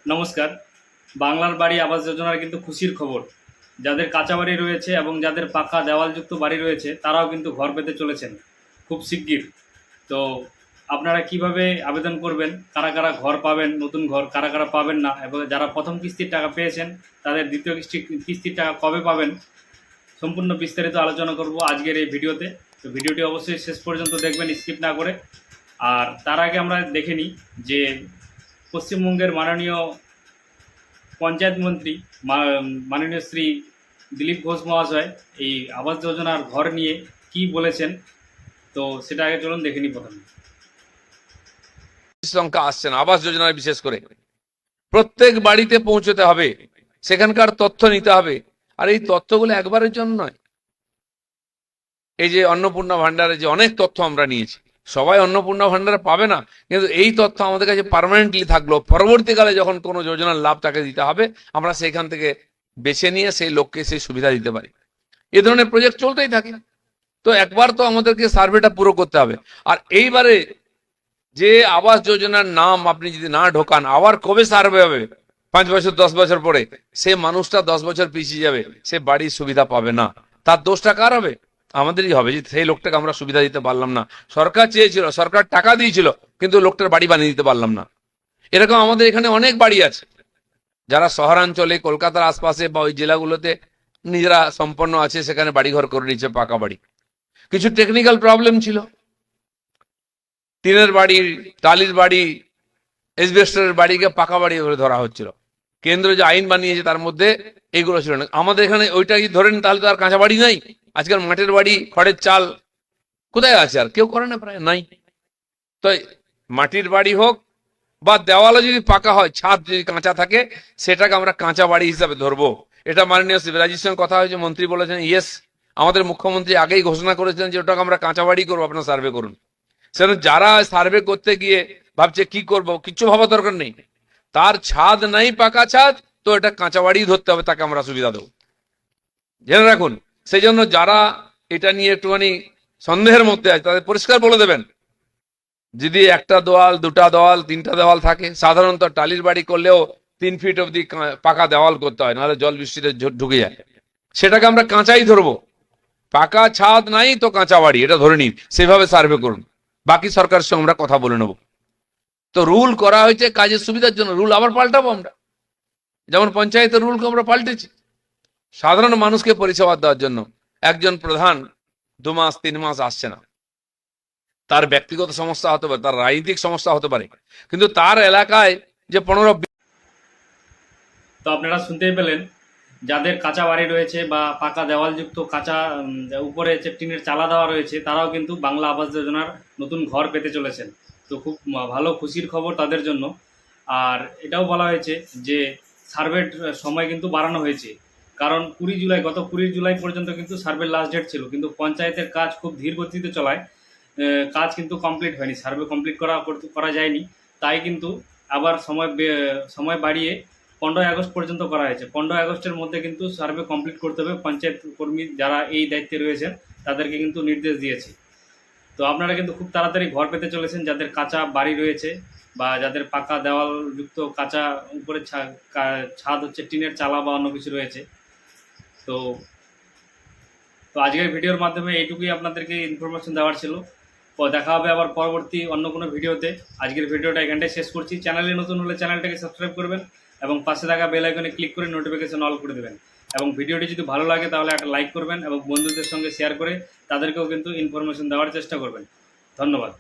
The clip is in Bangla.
নমস্কার। বাংলার বাড়ি আবাস যোজনার কিন্তু খুশির খবর। যাদের কাঁচা বাড়ি রয়েছে এবং যাদের পাকা দেওয়ালযুক্ত বাড়ি রয়েছে তারাও কিন্তু ঘর পেতে চলেছেন খুব শিগগির। তো আপনারা কিভাবে আবেদন করবেন, কারা কারা ঘর পাবেন, নতুন ঘর কারা কারা পাবেন না, এবং যারা প্রথম কিস্তির টাকা পেয়েছেন তাদের দ্বিতীয় কিস্তির টাকা কবে পাবেন, সম্পূর্ণ বিস্তারিত আলোচনা করব আজকের এই ভিডিওতে। তো ভিডিওটি অবশ্যই শেষ পর্যন্ত দেখবেন, স্কিপ না করে। আর তার আগে আমরা দেখে নিই যে পশ্চিমবঙ্গের মাননীয় পঞ্চায়েত মন্ত্রী মাননীয় শ্রী দিলীপ ঘোষ মহাশয় এই আবাস যোজনার ঘর নিয়ে কি বলেছেন। তো সেটা আগে চলুন দেখে নিই। প্রথমে সংখ্যা আসছে না আবাস যোজনায়, বিশেষ করে প্রত্যেক বাড়িতে পৌঁছতে হবে, সেখানকার তথ্য নিতে হবে। আর এই তথ্যগুলো একবারের জন্য নয়। এই যে অন্নপূর্ণা ভান্ডারে যে অনেক তথ্য আমরা নিয়েছি, সবাই অন্নপূর্ণা ভান্ডারে পাবে না, কিন্তু এই তথ্য আমাদের কাছে পার্মানেন্টলি থাকলো। পরবর্তীকালে যখন কোনো যোজনার লাভ তাকে দিতে হবে, আমরা সেখান থেকে বেছে নিয়ে সেই লোককে সেই সুবিধা দিতে পারি। এ ধরনের প্রজেক্ট চলতেই থাকে। তো একবার তো আমাদেরকে সার্ভেটা পুরো করতে হবে। আর এইবারে যে আবাস যোজনার নাম আপনি যদি না ঢোকান, আবার কবে সার্ভে হবে? 5 বছর 10 বছর পরে সে মানুষটা 10 বছর পিছিয়ে যাবে, সে বাড়ির সুবিধা পাবে না। তার দোষটা কার হবে? আমাদেরই হবে, যে সেই লোকটাকে আমরা সুবিধা দিতে পারলাম না। সরকার চেয়েছিল, সরকার টাকা দিয়েছিল, কিন্তু লোকটার বাড়ি বানিয়ে দিতে পারলাম না। এরকম আমাদের এখানে অনেক বাড়ি আছে যারা শহরাঞ্চলে কলকাতার আশপাশে বা ওই জেলাগুলোতে নিজেরা সম্পন্ন আছে, সেখানে বাড়িঘর করে নিচ্ছে, পাকা বাড়ি। কিছু টেকনিক্যাল প্রবলেম ছিল, টিনের বাড়ি, টালির বাড়ি, এসবেস্টরের বাড়িকে পাকা বাড়ি বলে ধরা হচ্ছিল। কেন্দ্র যে আইন বানিয়েছে তার মধ্যে এইগুলো ছিল না। আমাদের এখানে ওইটাই ধরেন, তাহলে তো আর কাঁচা বাড়ি নাই। আজকাল মাটির বাড়ি, খড়ের চাল কোথায় আছে? আর কেউ করে না, প্রায় নাই। তো মাটির বাড়ি হোক বা দেওয়ালে যদি পাকা হয়, ছাদ যদি কাঁচা থাকে, সেটাকে আমরা কাঁচা বাড়ি হিসাবে ধরবো। এটা মাননীয় শিবরাজির সঙ্গে কথা হয়েছে, মন্ত্রী বলেছেন ইয়েস। আমাদের মুখ্যমন্ত্রী আগেই ঘোষণা করেছেন যে ওটাকে আমরা কাঁচা বাড়ি করবো, আপনারা সার্ভে করুন। সেজন্য যারা সার্ভে করতে গিয়ে ভাবছে কি করব, কিচ্ছু ভাবা দরকার নেই। তার ছাদ নাই, পাকা ছাদ, তো এটা কাঁচা বাড়ি ধরতে হবে, তাকে আমরা সুবিধা দেবো, জেনে রাখুন। সেই জন্য যারা এটা নিয়ে একটুখানি সন্দেহের মধ্যে আছে, তাদের পরিষ্কার বলে দেবেন, যদি একটা দেওয়াল, দুটা দেওয়াল, তিনটা দেওয়াল থাকে, সাধারণত টালির বাড়ি করলেও 3 ফিট অব্দি পাকা দেওয়াল করতে হয়, নাহলে জল বৃষ্টিতে ঢুকে যায়। সেটাকে আমরা কাঁচাই ধরবো। পাকা ছাদ নাই তো কাঁচা বাড়ি, এটা ধরে নিন, সেভাবে সার্ভে করুন। বাকি সরকারের সঙ্গে আমরা কথা বলে নেব। তো রুল করা হয়েছে কাজের সুবিধার জন্য, রুল আবার পাল্টাবো আমরা। যেমন পঞ্চায়েতের রুলকে আমরা পাল্টেছি সাধারণ মানুষকে পরিষেবা দেওয়ার জন্য। একজন প্রধান 2 মাস 3 মাস আসছে না, তার ব্যক্তিগত সমস্যা হতে পারে, তার রাজনৈতিক সমস্যা হতে পারে, কিন্তু তার এলাকায় যে 15। তো আপনারা শুনতেই পেলেন, যাদের কাঁচা বাড়ি রয়েছে বা পাকা দেওয়ালযুক্ত কাঁচা উপরে যে টিনের চালা দেওয়া রয়েছে, তারাও কিন্তু বাংলা আবাস যোজনার নতুন ঘর পেতে চলেছেন। তো খুব ভালো খুশির খবর তাদের জন্য। আর এটাও বলা হয়েছে যে সার্ভের সময় কিন্তু বাড়ানো হয়েছে, কারণ 20 জুলাই, গত 20 জুলাই পর্যন্ত কিন্তু সার্ভের লাস্ট ডেট ছিল, কিন্তু পঞ্চায়েতের কাজ খুব ধীর গতিতে চলায় কাজ কিন্তু কমপ্লিট হয়নি, সার্ভে কমপ্লিট করা যায়নি। তাই কিন্তু আবার সময় বাড়িয়ে 15 আগস্ট পর্যন্ত করা হয়েছে। 15 আগস্টের মধ্যে কিন্তু সার্ভে কমপ্লিট করতে হবে। পঞ্চায়েত কর্মী যারা এই দায়িত্বে রয়েছেন তাদেরকে কিন্তু নির্দেশ দিয়েছে। তো আপনারা কিন্তু খুব তাড়াতাড়ি ঘর পেতে চলেছেন, যাদের কাঁচা বাড়ি রয়েছে বা যাদের পাকা দেওয়ালযুক্ত কাঁচা উপরে ছাদ হচ্ছে টিনের চালা বা অন্য কিছু রয়েছে। তো তো আজকের ভিডিওর মাধ্যমে এইটুকুই আপনাদেরকে ইনফরমেশন দেওয়ার ছিল। দেখা হবে আবার পরবর্তী অন্য কোনো ভিডিওতে। আজকের ভিডিওটা এখানটায় শেষ করছি। চ্যানেলে নতুন হলে চ্যানেলটাকে সাবস্ক্রাইব করবেন এবং পাশে থাকা বেল আইকনে ক্লিক করে নোটিফিকেশন অল করে দেবেন। এবং ভিডিওটি যদি ভালো লাগে তাহলে একটা লাইক করবেন এবং বন্ধুদের সঙ্গে শেয়ার করে তাদেরকেও কিন্তু ইনফরমেশন দেওয়ার চেষ্টা করবেন। ধন্যবাদ।